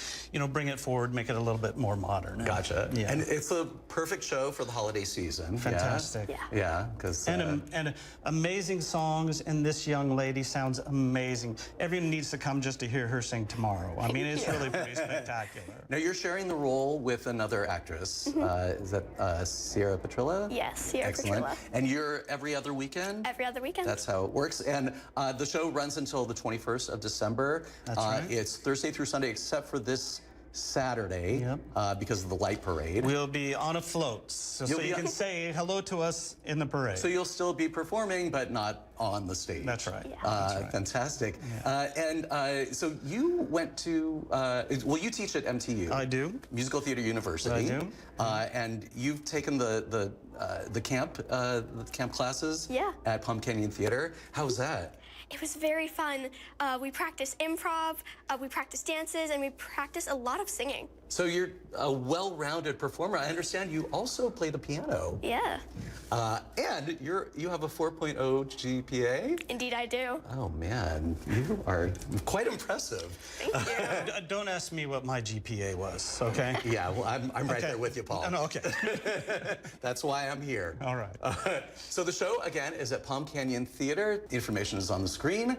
bring it forward, make it a little bit more modern. Gotcha. Yeah. And it's a perfect show for the holiday season. Fantastic. Yeah, because and amazing songs, and this young lady sounds amazing. Everyone needs to come just to hear her sing tomorrow. I mean, it's really pretty spectacular. Now you're sharing the role with another actress. Is that Sierra Petrilla? Yes, Sierra Excellent. Petrilla. And you're every other weekend? Every other weekend. That's how it works. And the show runs until the 21st of December. That's right. It's Thursday through Sunday, except for this Saturday, because of the light parade. We'll be on a float, so you can say hello to us in the parade. So you'll still be performing, but not on the stage. That's right. Fantastic. So you went to, you teach at MTU. I do. Musical Theater University. I do. And you've taken the camp classes at Palm Canyon Theater. How was that? It was very fun. We practiced improv, we practiced dances, and we practiced a lot of singing. So you're a well-rounded performer. I understand you also play the piano. Yeah. And you have a 4.0 GPA? Indeed, I do. Oh, man. You are quite impressive. Thank you. Don't ask me what my GPA was, okay? Yeah, well, I'm right there with you, Paul. No, okay. That's why I'm here. All right. So the show, again, is at Palm Canyon Theater. The information is on the screen.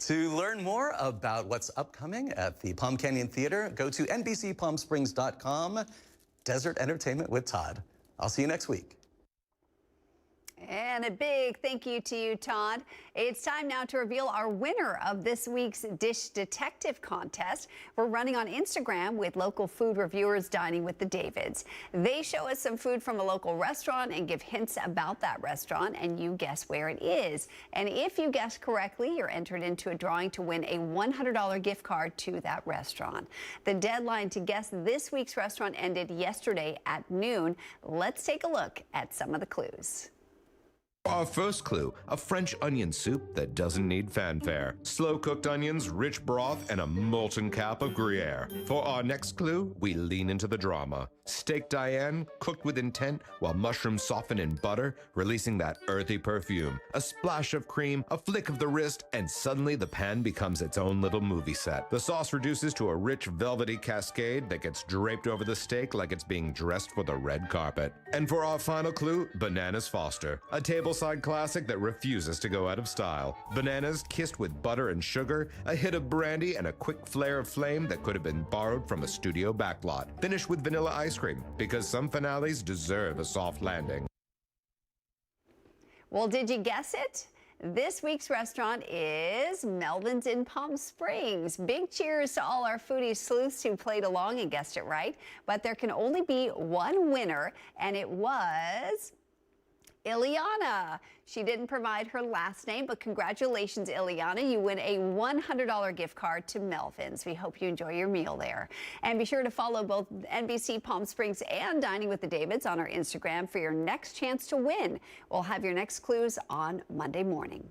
To learn more about what's upcoming at the Palm Canyon Theater, go to NBCPalmSprings.com. Desert Entertainment with Todd. I'll see you next week. And a big thank you to you, Todd. It's time now to reveal our winner of this week's Dish Detective contest. We're running on Instagram with local food reviewers Dining with the Davids. They show us some food from a local restaurant and give hints about that restaurant, and you guess where it is. And if you guess correctly, you're entered into a drawing to win a $100 gift card to that restaurant. The deadline to guess this week's restaurant ended yesterday at noon. Let's take a look at some of the clues. Our first clue, a French onion soup that doesn't need fanfare. Slow-cooked onions, rich broth, and a molten cap of Gruyere. For our next clue, we lean into the drama. Steak Diane, cooked with intent while mushrooms soften in butter, releasing that earthy perfume. A splash of cream, a flick of the wrist, and suddenly the pan becomes its own little movie set. The sauce reduces to a rich, velvety cascade that gets draped over the steak like it's being dressed for the red carpet. And for our final clue, Bananas Foster, a tableside classic that refuses to go out of style. Bananas kissed with butter and sugar, a hit of brandy, and a quick flare of flame that could have been borrowed from a studio backlot. Finished with vanilla ice cream, because some finales deserve a soft landing. Well, did you guess it? This week's restaurant is Melvin's in Palm Springs. Big cheers to all our foodie sleuths who played along and guessed it right. But there can only be one winner, and it was Ileana. She didn't provide her last name, but congratulations, Ileana. You win a $100 gift card to Melvin's. We hope you enjoy your meal there. And be sure to follow both NBC Palm Springs and Dining with the Davids on our Instagram for your next chance to win. We'll have your next clues on Monday morning.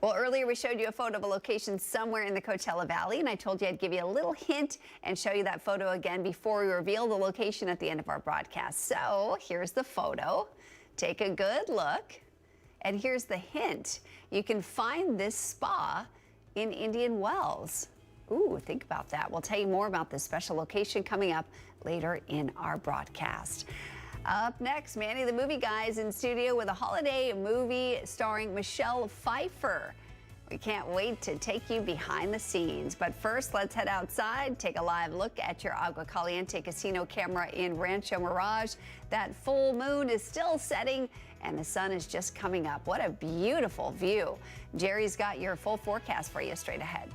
Well, earlier we showed you a photo of a location somewhere in the Coachella Valley, and I told you I'd give you a little hint and show you that photo again before we reveal the location at the end of our broadcast. So here's the photo. Take a good look. And here's the hint. You can find this spa in Indian Wells. Ooh, think about that. We'll tell you more about this special location coming up later in our broadcast. Up next, Manny the Movie Guy is in studio with a holiday movie starring Michelle Pfeiffer. We can't wait to take you behind the scenes. But first, let's head outside, take a live look at your Agua Caliente casino camera in Rancho Mirage. That full moon is still setting and the sun is just coming up. What a beautiful view. Jerry's got your full forecast for you straight ahead.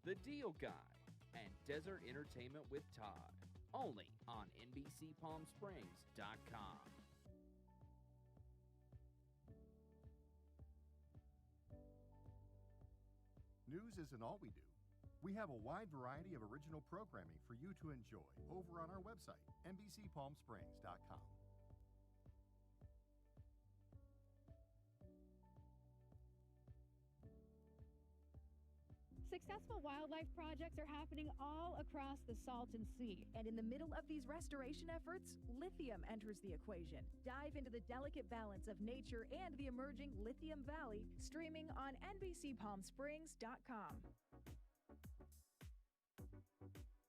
The Deal Guy, and Desert Entertainment with Todd. Only on NBCPalmSprings.com. News isn't all we do. We have a wide variety of original programming for you to enjoy over on our website, NBCPalmSprings.com. Successful wildlife projects are happening all across the Salton Sea. And in the middle of these restoration efforts, lithium enters the equation. Dive into the delicate balance of nature and the emerging Lithium Valley, streaming on NBCPalmSprings.com.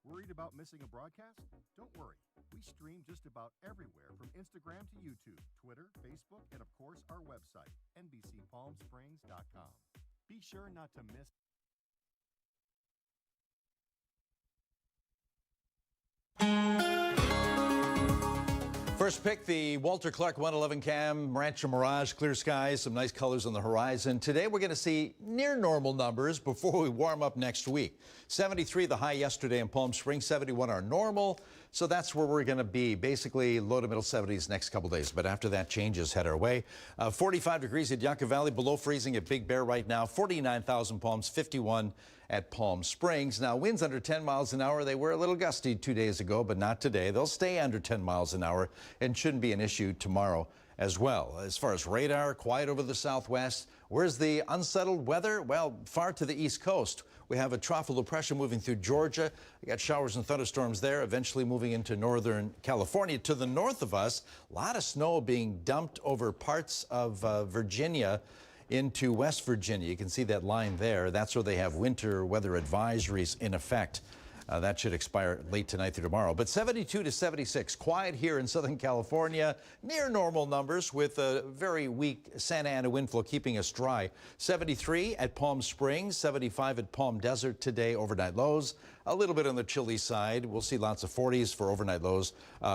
Worried about missing a broadcast? Don't worry. We stream just about everywhere from Instagram to YouTube, Twitter, Facebook, and of course our website, NBCPalmSprings.com. Be sure not to miss. First pick, the Walter Clark 111 cam, Rancho Mirage, clear skies, some nice colors on the horizon. Today we're going to see near normal numbers before we warm up next week. 73 the high yesterday in Palm Springs, 71 are normal. So that's where we're going to be, basically low to middle 70s next couple days. But after that, changes head our way. 45 degrees at Yucca Valley, below freezing at Big Bear right now, 49,000 Palms, 51 at Palm Springs. Now, winds under 10 miles an hour. They were a little gusty 2 days ago, but not today. They'll stay under 10 miles an hour and shouldn't be an issue tomorrow as well. As far as radar, quiet over the southwest. Where's the unsettled weather? Well, far to the east coast. We have a tropical depression moving through Georgia. We got showers and thunderstorms there, eventually moving into northern California. To the north of us, a lot of snow being dumped over parts of Virginia into West Virginia. You can see that line there. That's where they have winter weather advisories in effect. That should expire late tonight through tomorrow. But 72 to 76, quiet here in Southern California, near normal numbers with a very weak Santa Ana wind flow keeping us dry. 73 at Palm Springs, 75 at Palm Desert today, overnight lows. A little bit on the chilly side. We'll see lots of 40s for overnight lows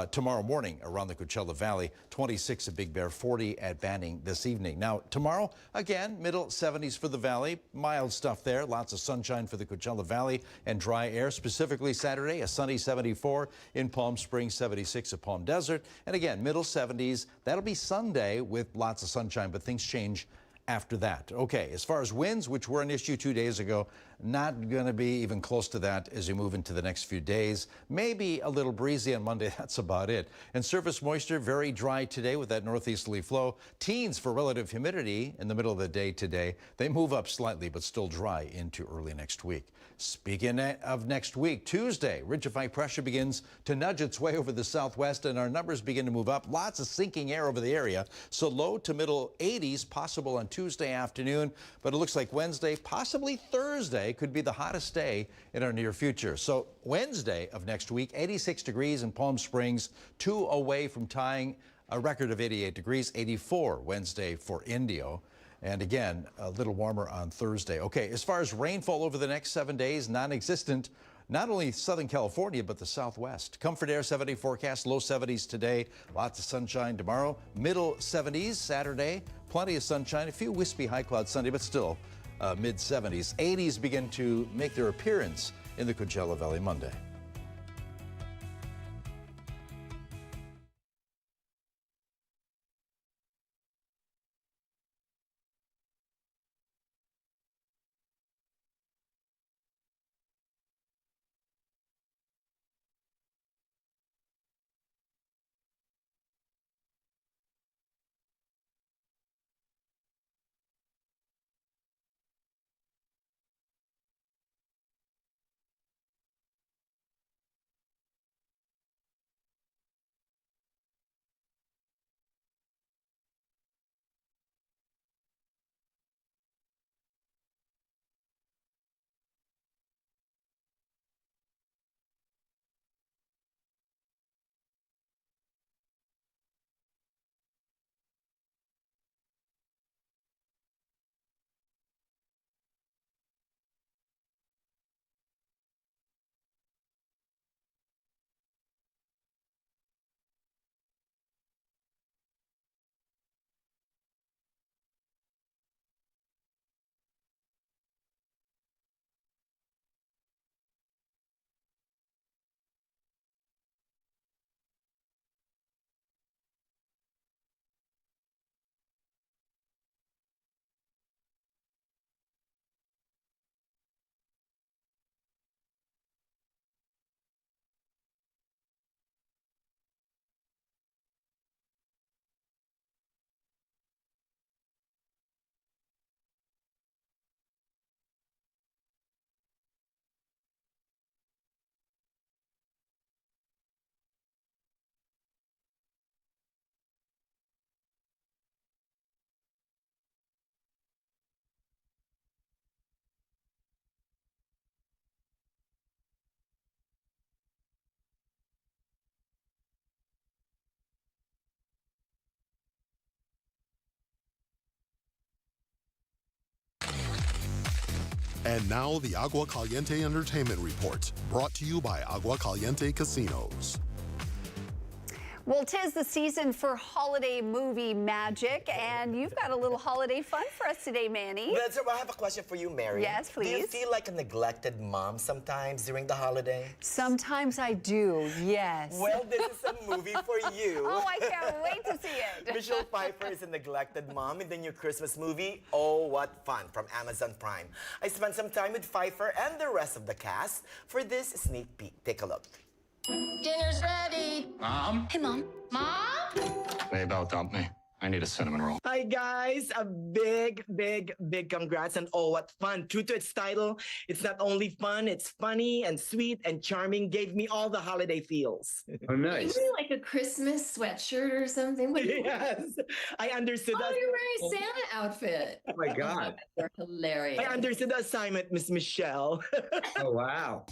tomorrow morning around the Coachella Valley. 26 at Big Bear, 40 at Banning this evening. Now, tomorrow, again, middle 70s for the valley. Mild stuff there. Lots of sunshine for the Coachella Valley and dry air. Specifically Saturday, a sunny 74 in Palm Springs, 76 at Palm Desert. And again, middle 70s. That'll be Sunday with lots of sunshine, but things change after that. Okay, as far as winds, which were an issue 2 days ago, not going to be even close to that as we move into the next few days. Maybe a little breezy on Monday. That's about it. And surface moisture, very dry today with that northeasterly flow. Teens for relative humidity in the middle of the day today. They move up slightly, but still dry into early next week. Speaking of next week, Tuesday, ridge of high pressure begins to nudge its way over the southwest, and our numbers begin to move up. Lots of sinking air over the area. So low to middle 80s possible on Tuesday afternoon, but it looks like Wednesday, possibly Thursday, could be the hottest day in our near future. So Wednesday of next week, 86 degrees in Palm Springs, 2 away from tying a record of 88 degrees, 84 Wednesday for Indio. And again, a little warmer on Thursday. Okay, as far as rainfall over the next 7 days, non-existent. Not only Southern California, but the Southwest. Comfort Air 70 forecast, low 70s today. Lots of sunshine tomorrow. Middle 70s Saturday. Plenty of sunshine. A few wispy high clouds Sunday, but still mid 70s. 80s begin to make their appearance in the Coachella Valley Monday. And now the Agua Caliente Entertainment Report, brought to you by Agua Caliente Casinos. Well, 'tis the season for holiday movie magic, and you've got a little holiday fun for us today, Manny. That's right. I have a question for you, Mary. Yes, please. Do you feel like a neglected mom sometimes during the holiday? Sometimes I do, yes. Well, this is a movie for you. Oh, I can't wait to see it. Michelle Pfeiffer is a neglected mom in the new Christmas movie, Oh, What Fun, from Amazon Prime. I spent some time with Pfeiffer and the rest of the cast for this sneak peek. Take a look. Dinner's ready. Mom? Hey, Mom. Mom? Maybelle dumped me. I need a cinnamon roll. Hi, guys. A big congrats on Oh, What Fun. True to its title, it's not only fun, it's funny and sweet and charming. Gave me all the holiday feels. Oh, nice. Maybe like a Christmas sweatshirt or something. What Yes, I understood that. Oh, you're wearing Santa outfit. Oh, my God. You're hilarious. I understood the assignment, Miss Michelle. Oh, wow.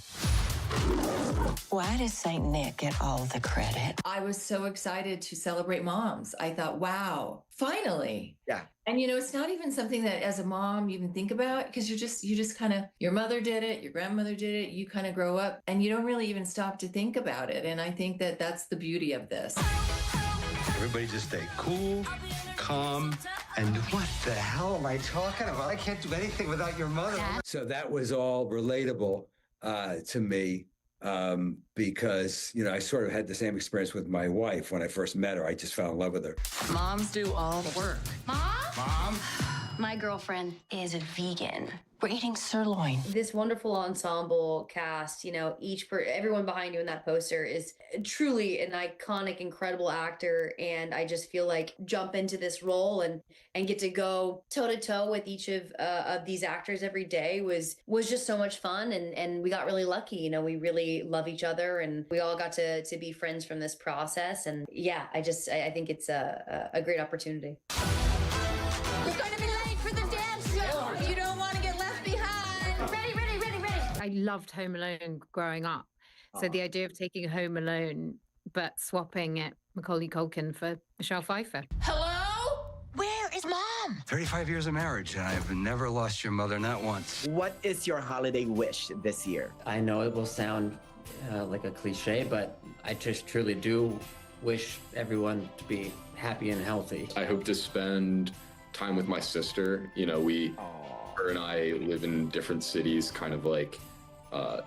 Why does St. Nick get all the credit? I was so excited to celebrate moms. I thought, wow, finally. Yeah. And you know, it's not even something that as a mom you even think about, because you just kind of, your mother did it, your grandmother did it, you kind of grow up and you don't really even stop to think about it. And I think that that's the beauty of this. Everybody just stay cool, calm, and what the hell am I talking about? I can't do anything without your mother. So that was all relatable to me because, you know, I sort of had the same experience with my wife when I first met her. I just fell in love with her. Moms do all the work. Mom? My girlfriend is a vegan. We're eating sirloin. This wonderful ensemble cast, you know, everyone behind you in that poster is truly an iconic, incredible actor. And I just feel like jump into this role and get to go toe to toe with each of these actors every day was just so much fun. And we got really lucky. You know, we really love each other and we all got to be friends from this process. And yeah, I think it's a great opportunity. You're going to be late for the dance show. You don't want to get left behind. Ready. I loved Home Alone growing up. So the idea of taking Home Alone, but swapping it Macaulay Culkin for Michelle Pfeiffer. Hello? Where is Mom? 35 years of marriage, and I've never lost your mother, not once. What is your holiday wish this year? I know it will sound like a cliche, but I just truly do wish everyone to be happy and healthy. I hope to spend time with my sister. You know, her and I live in different cities, kind of like,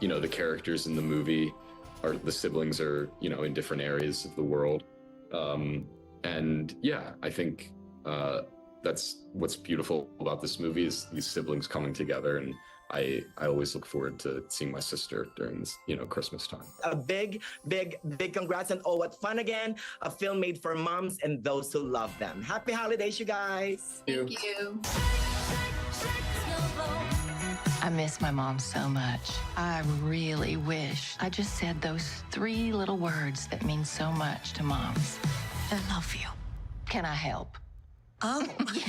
you know, the characters in the movie the siblings are, you know, in different areas of the world. And yeah, I think that's what's beautiful about this movie is these siblings coming together. And I always look forward to seeing my sister during this, you know, Christmas time. A big congrats on Oh, What Fun again, a film made for moms and those who love them. Happy holidays, you guys. Thank you. I miss my mom so much. I really wish I just said those 3 little words that mean so much to moms. I love you. Can I help? Oh, yeah.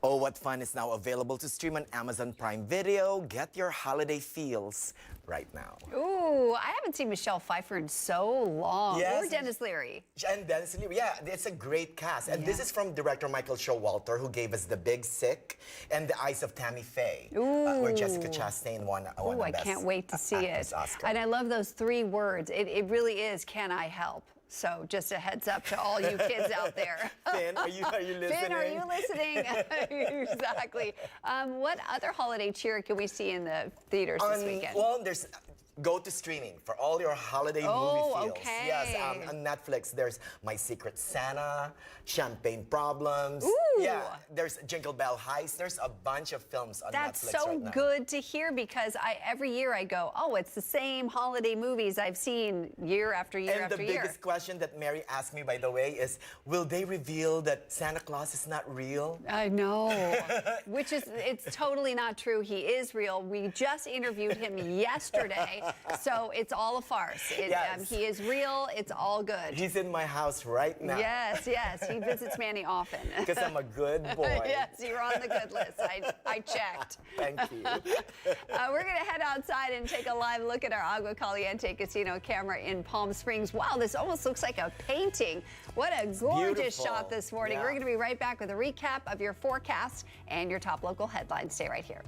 Oh, What Fun is now available to stream on Amazon Prime Video. Get your holiday feels right now. Ooh, I haven't seen Michelle Pfeiffer in so long. Yes. Or Dennis Leary. And Dennis Leary, yeah, it's a great cast. And this is from director Michael Showalter, who gave us The Big Sick and The Eyes of Tammy Faye, where Jessica Chastain won Oh, I Best can't wait to see it. Oscar. And I love those 3 words. It really is, can I help? So just a heads up to all you kids out there. Finn, are you listening? Finn, are you listening? Exactly. What other holiday cheer can we see in the theaters this weekend? Well, go to streaming for all your holiday movie feels. Okay. Yes, on Netflix, there's My Secret Santa, Champagne Problems. Ooh. Yeah, there's Jingle Bell Heist. There's a bunch of films on That's Netflix so right now. good to hear because every year I go, oh, it's the same holiday movies I've seen year after year And after the year. biggest question that Mary asked me, by the way, is will they reveal that Santa Claus is not real? I know, it's totally not true. He is real. We just interviewed him yesterday, So it's all a farce. Yes. He is real. It's all good. He's in my house right now. Yes, yes. He visits Manny often. Because I'm a good boy. Yes, you're on the good list. I checked. Thank you. We're going to head outside and take a live look at our Agua Caliente Casino camera in Palm Springs. Wow, this almost looks like a painting. What a gorgeous beautiful. shot this morning. Yeah. We're going to be right back with a recap of your forecast and your top local headlines. Stay right here.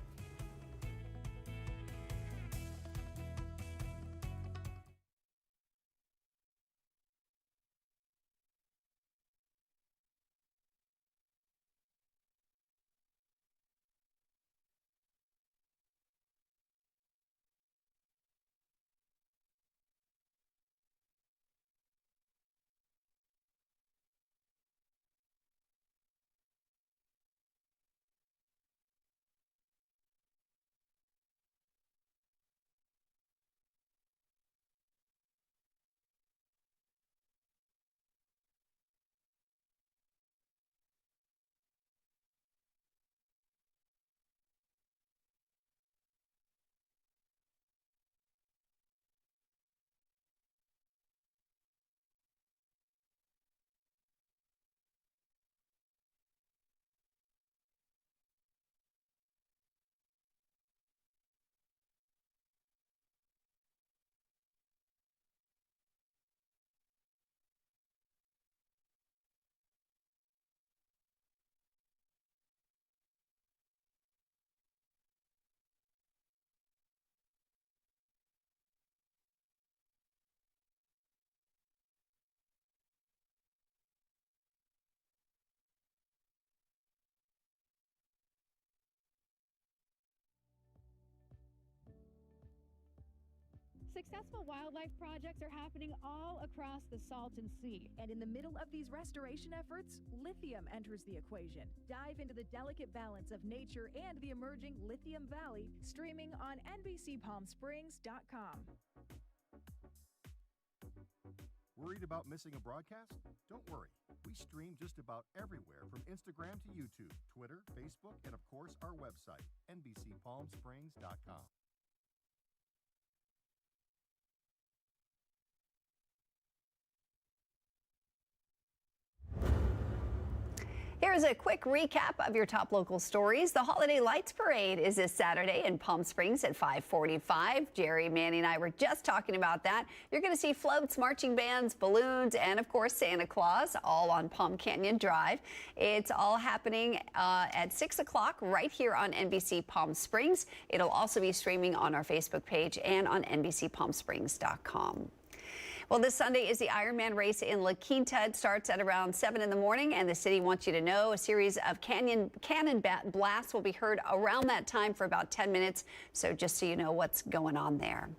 Successful wildlife projects are happening all across the Salton Sea. And in the middle of these restoration efforts, lithium enters the equation. Dive into the delicate balance of nature and the emerging Lithium Valley, streaming on NBCPalmSprings.com. Worried about missing a broadcast? Don't worry. We stream just about everywhere from Instagram to YouTube, Twitter, Facebook, and of course our website, NBCPalmSprings.com. Here's a quick recap of your top local stories. The Holiday Lights Parade is this Saturday in Palm Springs at 5:45. Jerry, Manny, and I were just talking about that. You're going to see floats, marching bands, balloons, and of course Santa Claus, all on Palm Canyon Drive. It's all happening at 6 o'clock right here on NBC Palm Springs. It'll also be streaming on our Facebook page and on NBCPalmSprings.com. Well, this Sunday is the Ironman race in La Quinta. It starts at around 7 in the morning, and the city wants you to know a series of cannon blasts will be heard around that time for about 10 minutes. So just so you know what's going on there.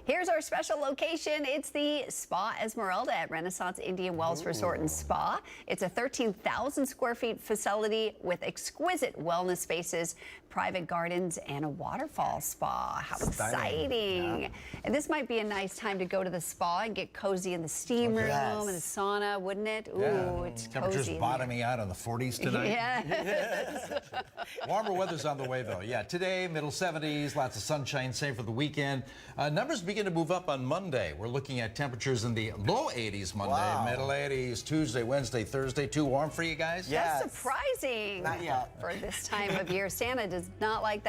Here's our special location. It's the Spa Esmeralda at Renaissance Indian Wells Resort and Spa. It's a 13,000 square feet facility with exquisite wellness spaces, private gardens, and a waterfall spa. How exciting. Yeah. And this might be a nice time to go to the spa and get cozy in the steam room and the sauna, wouldn't it? Ooh, yeah. It's temperatures cozy bottoming out in the 40s tonight. Yes. Warmer weather's on the way, though. Yeah, today, middle 70s, lots of sunshine, same for the weekend. Numbers begin to move up on Monday. We're looking at temperatures in the low 80s Monday, middle 80s Tuesday, Wednesday, Thursday. Too warm for you guys? That's surprising. Not yet. For this time of year. Santa does not like that.